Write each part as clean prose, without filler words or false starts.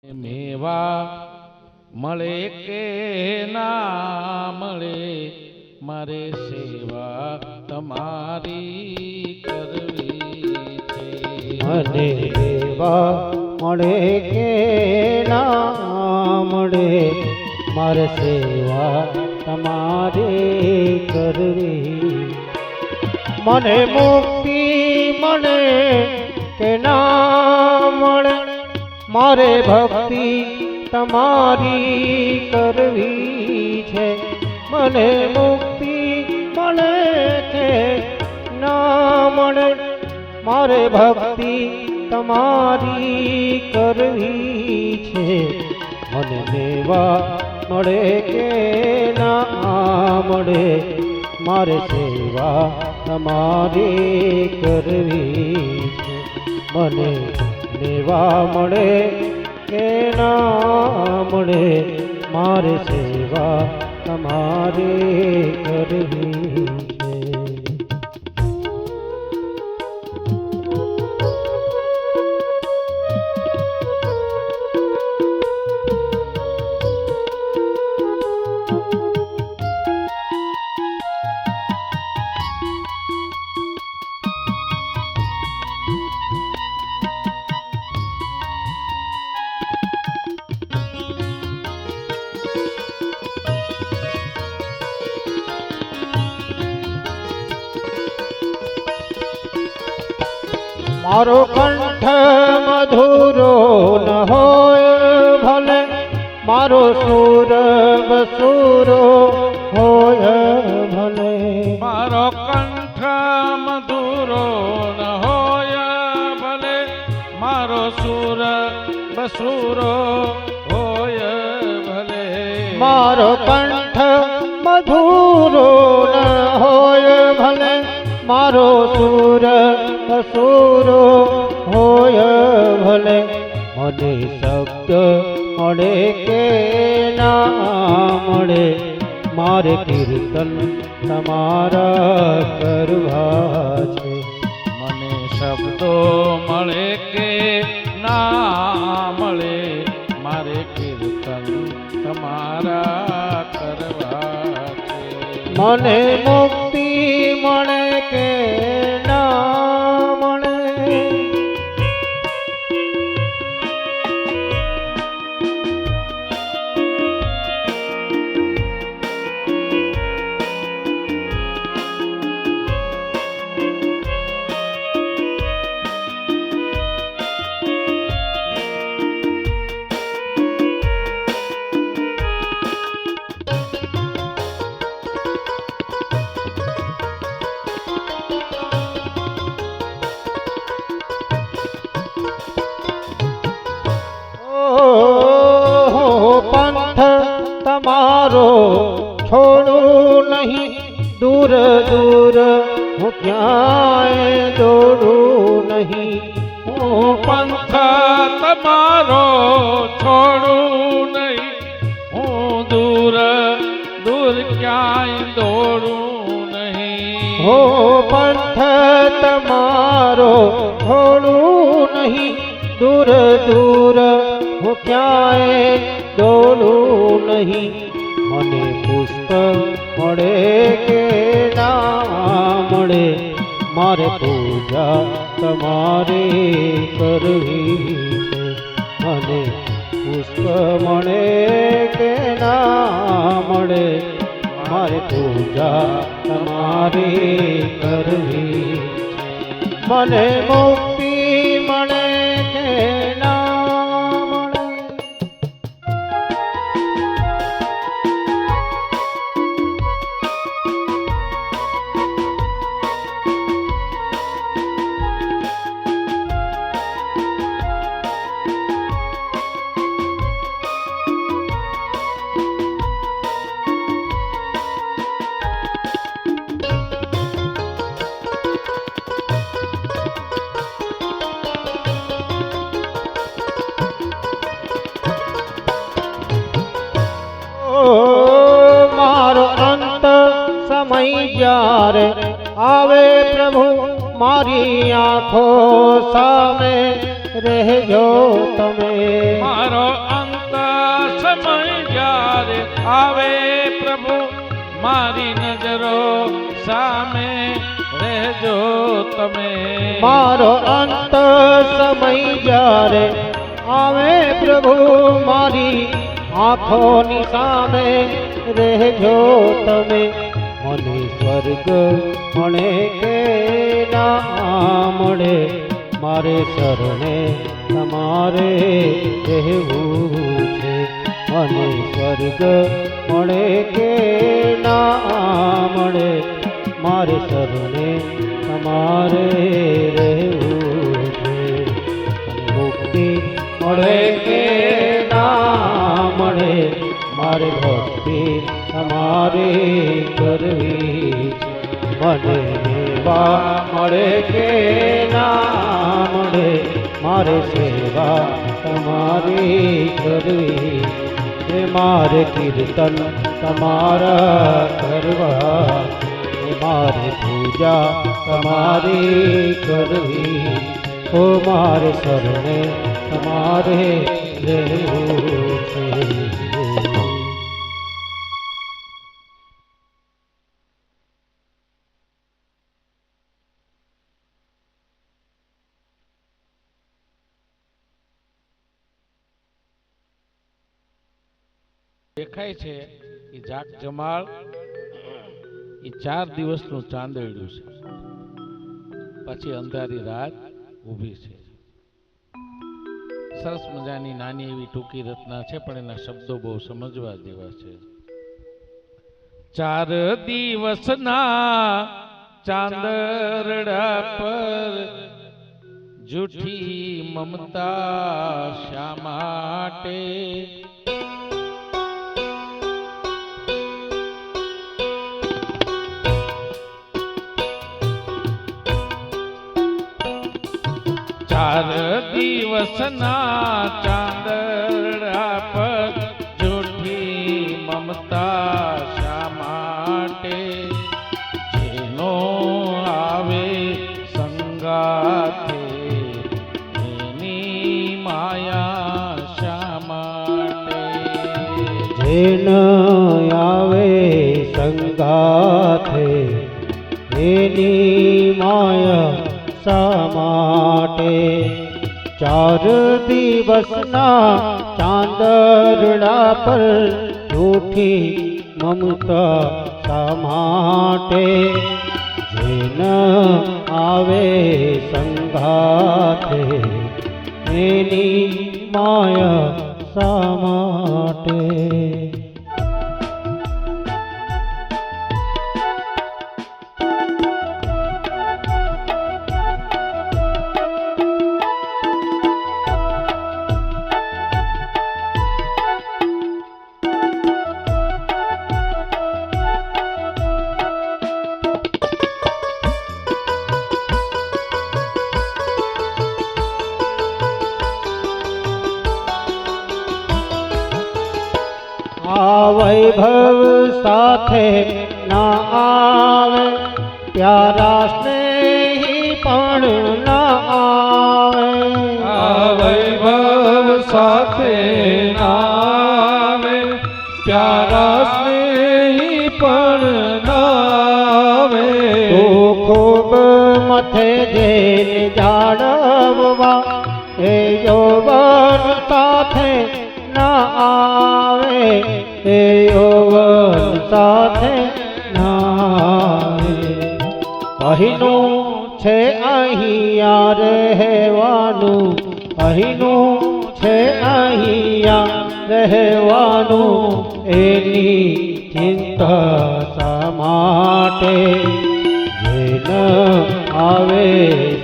મેવા મળે કે ના મળે, મારે સેવા તમારી કરવી છે. મને સેવા મળે કે ના મળે, મારે સેવા તમારી કરવી. મને મુક્તિ મળે કે ના મળે, મારે ભક્તિ તમારી કરવી છે. મને મુક્તિ મળે કે ના મળે, મારે ભક્તિ તમારી કરવી છે. મને મેવા મળે કે ના મળે, મારે સેવા તમારી કરવી છે. મને મેવા મળે કે ના મળે, મારે સેવા તમારી કરવી છે. મારો કંઠ મધુરો ન હોય ભલે, મારો સુર બસુરો હોય ભલે. મારો કંઠ મધુરો ન હોય ભલે, મારો સુર બસુરો હોય ભલે. મારો કંઠ મધુરો ન હોય ભલે, મારો સુર બસુરો હોય ભલે. મને શબ્દ મળે કે ના મળે, મારે કીર્તન તમારા કરવા છે. મને શબ્દો મળે કે ના મળે, મારે કીર્તન તમારા કરવા છે. મને મુક્તિ મળે કે ના મળે, તમારો છોડું નહીં, દૂર દૂર હું ક્યાંય દોડું નહીં. હું પંથ તમારો છોડું નહીં, હું દૂર દૂર ક્યાંય દોડું નહીં. હો પંથ તમારો છોડું નહીં, દૂર દૂર હું ક્યાંય દોડું નહીં. મને પુષ્પ મળે કે ના મળે, મારે પૂજા તમારી કરવી છે. મને પુષ્પ મળે કે ના મળે, મારે પૂજા તમારી કરવી છે. મને મુક્તિ મળે કે ના મળે, મારો અંત સમય જ્યારે આવે પ્રભુ, મારી આંખો સામે રહેજો તમે. મારો અંત સમય જ્યારે આવે પ્રભુ મારી નજરો સામે રહેજો તમે. મારો અંત સમય જ્યારે આવે પ્રભુ મારી આંખોની સામે રહેજો તમે. મને સ્વર્ગ મળે કે ના મળે મારે શરણે તમારે રહેવું છે. મને સ્વર્ગ મળે કે ના મળે મારે શરણે તમારે રહેવું છે. મુક્તિ મળે કે ના મળે મારે ભક્તિ તમારે કરવી છે. મને સેવા મળે કે ના મળે મારે સેવા તમારી કરવી છે. મારે કીર્તન તમારા કરવા, મારે પૂજા તમારી કરવી. ઓ મારે શરણે તમારે રહેવું છે. દેખાય છે એ જાગ જમાળ એ 4 દિવસનું ચાંદરડું છે. પછી અંધારી રાત ઊભી છે. સરસ મજાની નાની એવી ટૂંકી રચના છે, પણ એના શબ્દો બહુ સમજવા જેવા છે. 4 દિવસના ચાંદરડા પર જૂઠી મમતા શા માટે? 4 દિવસના ચાંદરડા પર જૂઠી મમતા શા માટે? જેનો આવે સંગાથે એની માયા શા માટે? જેન આવે સંગાથે એની માયા શા માટે? 4 દિવસના ચાંદરડા પર જૂઠી મમતા શા માટે? જેન આવે સંગાથે એની માયા શા માટે? આ વૈભવ સાથે ના આવે પ્યારા સ્નેહી પણ ના આવે. આ વૈભવ સાથે નાવે પ્યારા સ્નેહી પણ નાવે. તો ખૂબ મથે જેને જાળવવા એ યૌવન સાથે ના આવે. એ યૌવન સાથે ના આવે. અહીંનું છે અહીંયા રહેવાનું, અહીંનું છે અહીંયા રહેવાનું, એની ચિંતા શા માટે? જેન આવે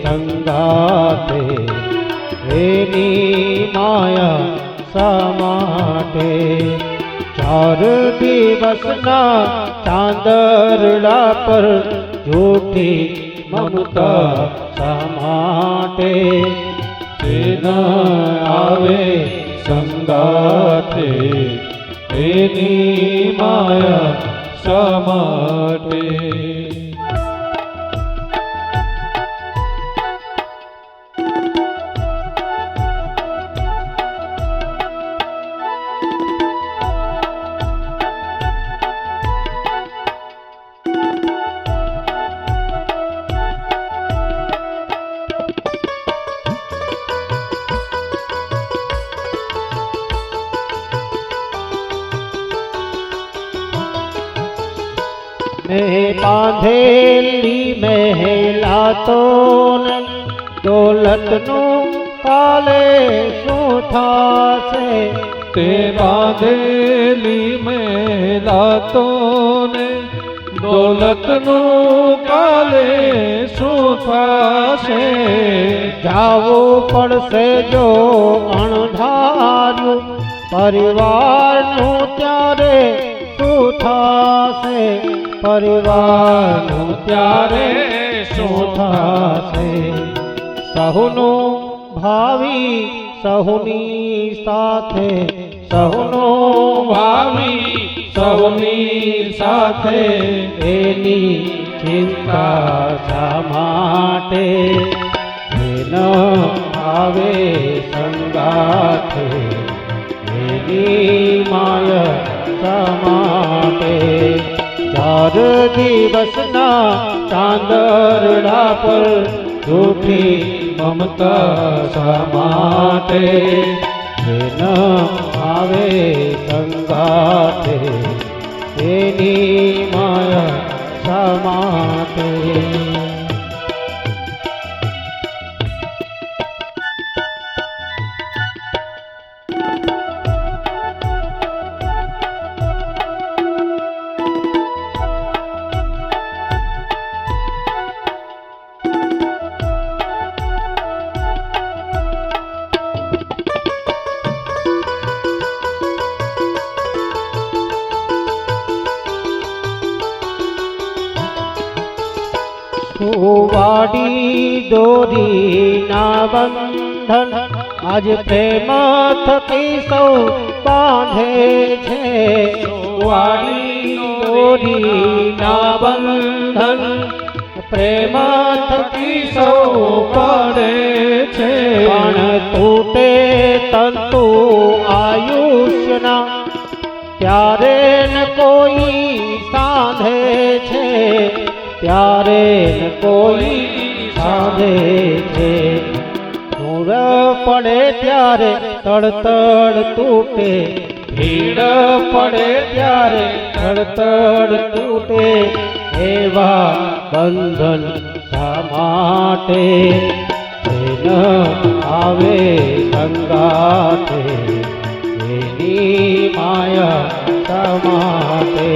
સંગાથે એની માયા શા માટે? 4 દિવસના ચાંદરડા પર જૂઠી મમતા શા માટે? જેન આવે સંગાથે એની માયા શા માટે? મેં બાંધેલી મહેલાતોને દોલતનું કાલે શું થાશે? તે બાંધેલી મહેલાતોને દોલતનું કાલે શું થશે? જાવું પડશે જો અણધાર્યું પરિવારનું ત્યારે શું થશે? પરિવારનું ત્યારે શું થશે? સહુનું ભાવિ સહુની સાથે, સહુનું ભાવિ સહુની સાથે, એની ચિંતા શા માટે? ન આવે સંગાથે એની માય શા માટે? 4 દિવસના ચાંદરડા પર જૂઠી મમતા શા માટે? ન આવે સંગાથે એની માયા શા માટે? વાડી દોરીના બંધન આજ પ્રેમ થકી સૌ બાંધે છે. વાડી દોરીના બંધન પ્રેમ થકી સૌ બાંધે છે. પણ તૂટે તંતુ આયુષ્યના ત્યારે ન કોઈ સાંધે છે. ત્યારે ન કોઈ સાંધે છે. ધૂળ પડે ત્યારે તડતડ તૂટે, ભીડ પડે ત્યારે તડતડ તૂટે. એવા બંધન શા માટે? ન આવે સંગાથે એની માયા શા માટે?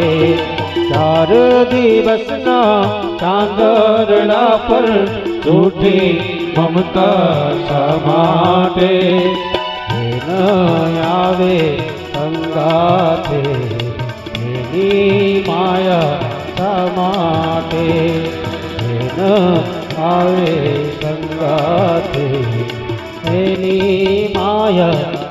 4 દિવસના ચાંદરડા પર જૂઠી મમતા શા માટે? ન આવે સંગાથે એની માયા શા માટે? ન આવે સંગાથે એની માયા